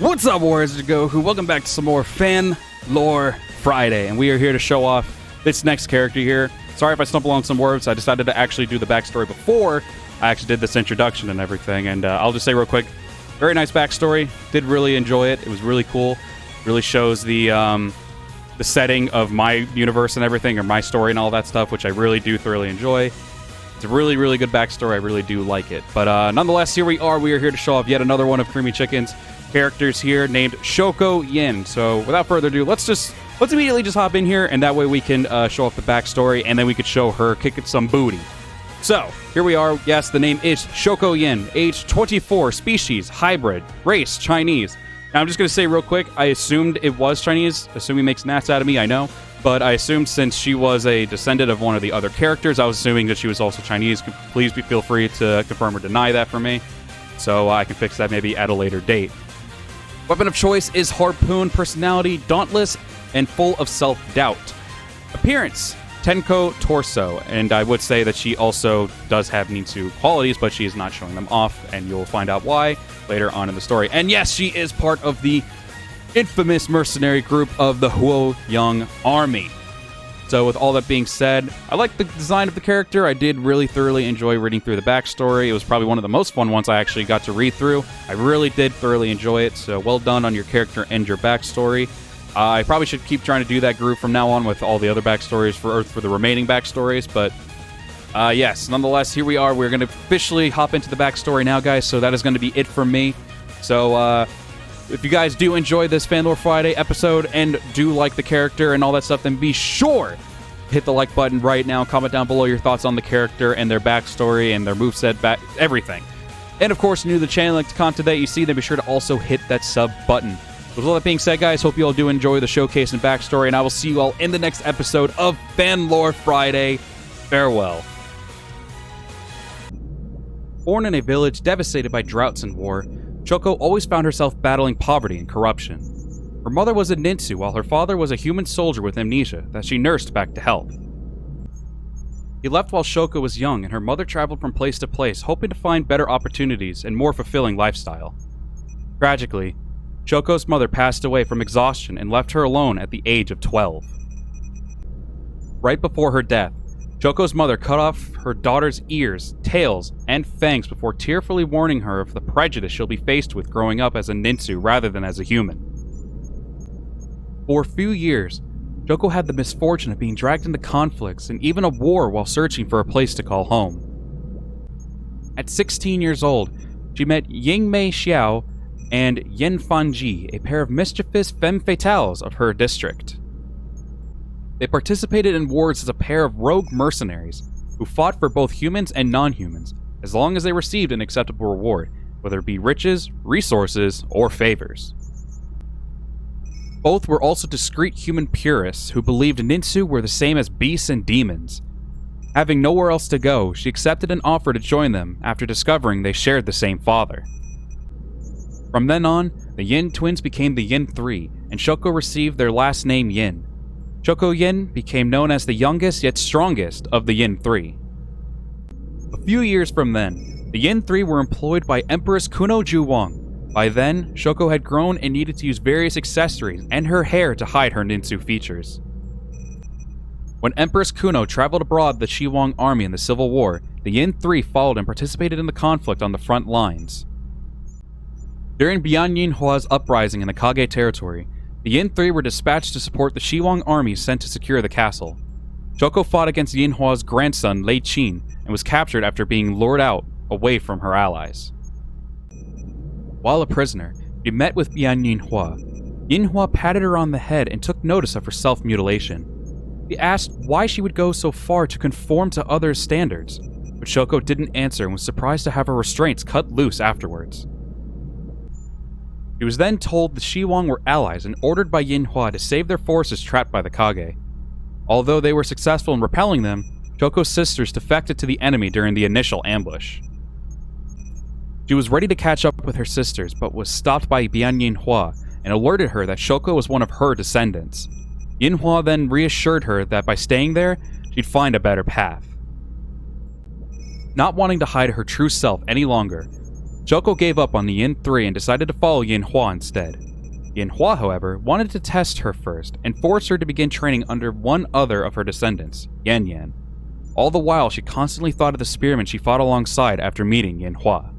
What's up, Warriors of Goku? Welcome back to some more Fan Lore Friday, and we are here to show off this next character here. Sorry if I stumble on some words. I decided to actually do the backstory before I actually did this introduction and everything, and I'll just say real quick, very nice backstory. Did really enjoy it. It was really cool. Really shows the setting of my universe and everything, or my story and all that stuff, which I really do thoroughly enjoy. It's a really, really good backstory. I really do like it. But nonetheless, here we are. We are here to show off yet another one of Creamy Chicken's characters here named Shoko Yin. So without further ado, let's immediately just hop in here, and that way we can show off the backstory, and then we could show her kicking some booty. So here we are. Yes, the name is Shoko Yin, age 24, species hybrid, race Chinese. Now I'm just gonna say real quick, I assumed it was Chinese. Assuming makes an ass out of me, I know, but I assumed since she was a descendant of one of the other characters, I was assuming that she was also Chinese. Please feel free to confirm or deny that for me, so I can fix that maybe at a later date. Weapon of choice is Harpoon. Personality, dauntless and full of self-doubt. Appearance, Tenko torso. And I would say that she also does have Ninsu qualities, but she is not showing them off, and you'll find out why later on in the story. And yes, she is part of the infamous mercenary group of the Huo Young Army. So with all that being said, I like the design of the character. I did really thoroughly enjoy reading through the backstory. It was probably one of the most fun ones I actually got to read through. I really did thoroughly enjoy it, so well done on your character and your backstory. I probably should keep trying to do that group from now on with all the other backstories for the remaining backstories, but yes, nonetheless, here we are. We're going to officially hop into the backstory now, guys, so that is going to be it from me. So, if you guys do enjoy this Fan Lore Friday episode and do like the character and all that stuff, then be sure to hit the like button right now. Comment down below your thoughts on the character and their backstory and their moveset, everything. And of course, new to the channel, like the content that you see, then be sure to also hit that sub button. With all that being said, guys, hope you all do enjoy the showcase and backstory, and I will see you all in the next episode of Fan Lore Friday. Farewell. Born in a village devastated by droughts and war, Shoko always found herself battling poverty and corruption. Her mother was a ninsu, while her father was a human soldier with amnesia that she nursed back to health. He left while Shoko was young, and her mother traveled from place to place, hoping to find better opportunities and more fulfilling lifestyle. Tragically, Shoko's mother passed away from exhaustion and left her alone at the age of 12. Right before her death, Shoko's mother cut off her daughter's ears, tails, and fangs before tearfully warning her of the prejudice she'll be faced with growing up as a ninsu rather than as a human. For a few years, Shoko had the misfortune of being dragged into conflicts and even a war while searching for a place to call home. At 16 years old, she met Yingmei Xiao and Yin Fanji, a pair of mischievous femme fatales of her district. They participated in wars as a pair of rogue mercenaries who fought for both humans and non-humans, as long as they received an acceptable reward, whether it be riches, resources, or favors. Both were also discreet human purists who believed ninsu were the same as beasts and demons. Having nowhere else to go, she accepted an offer to join them after discovering they shared the same father. From then on, the Yin twins became the Yin Three, and Shoko received their last name Yin. Shoko Yin became known as the youngest yet strongest of the Yin Three. A few years from then, the Yin Three were employed by Empress Kuno Juwang. By then, Shoko had grown and needed to use various accessories and her hair to hide her ninsu features. When Empress Kuno traveled abroad with the Shiwang army in the Civil War, the Yin Three followed and participated in the conflict on the front lines. During Bian Yin Hua's uprising in the Kage territory, the Yin Three were dispatched to support the Shiwang army sent to secure the castle. Shoko fought against Yin Hua's grandson, Lei Qin, and was captured after being lured out away from her allies. While a prisoner, she met with Bian Yin Hua. Yin Hua patted her on the head and took notice of her self-mutilation. He asked why she would go so far to conform to others' standards, but Shoko didn't answer and was surprised to have her restraints cut loose afterwards. He was then told the Shiwang were allies and ordered by Yin Hua to save their forces trapped by the Kage. Although they were successful in repelling them, Shoko's sisters defected to the enemy during the initial ambush. She was ready to catch up with her sisters, but was stopped by Bian Yin Hua and alerted her that Shoko was one of her descendants. Yin Hua then reassured her that by staying there, she'd find a better path. Not wanting to hide her true self any longer, Shoko gave up on the Yin Three and decided to follow Yin Hua instead. Yin Hua, however, wanted to test her first and forced her to begin training under one other of her descendants, Yan Yan. All the while, she constantly thought of the spearmen she fought alongside after meeting Yin Hua.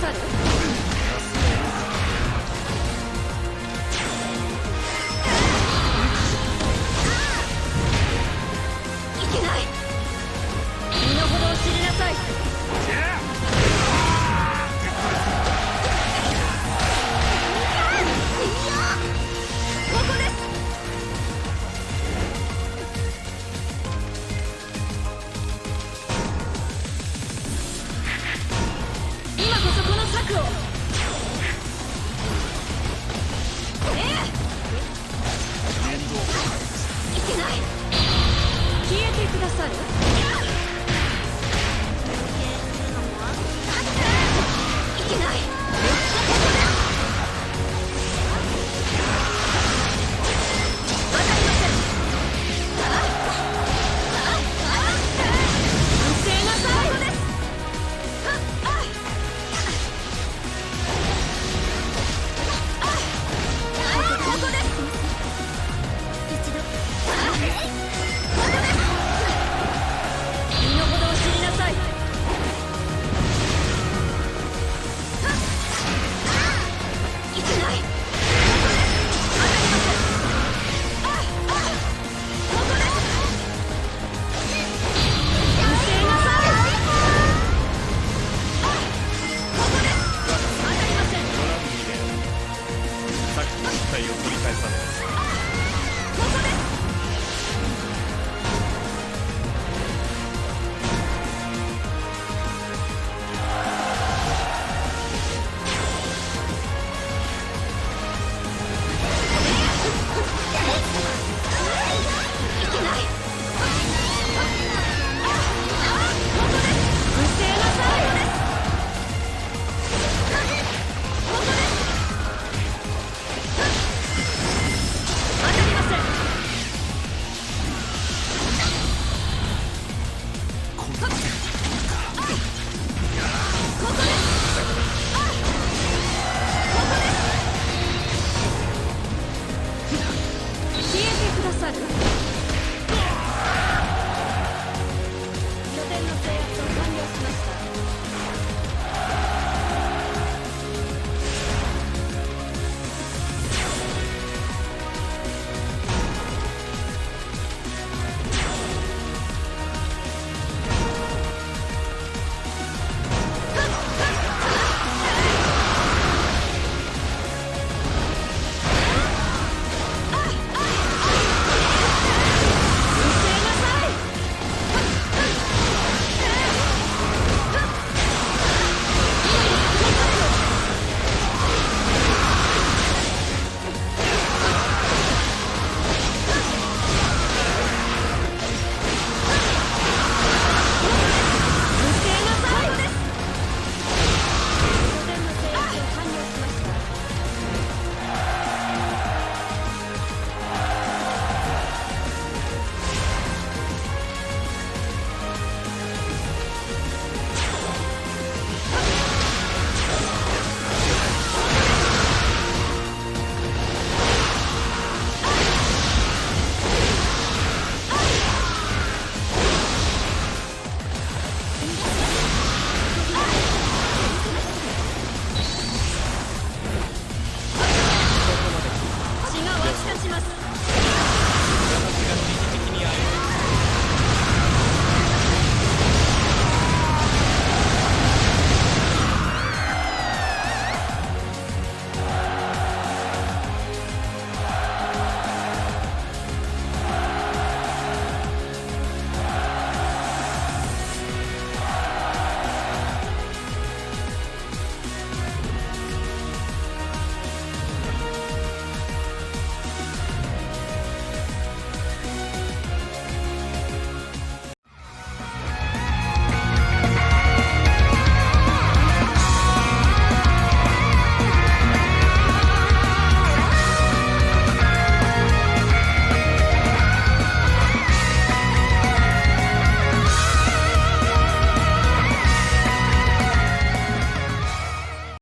さる？いけない。身の程を知りなさい。ここです。今こそこの策を。いけない。消えてくださる？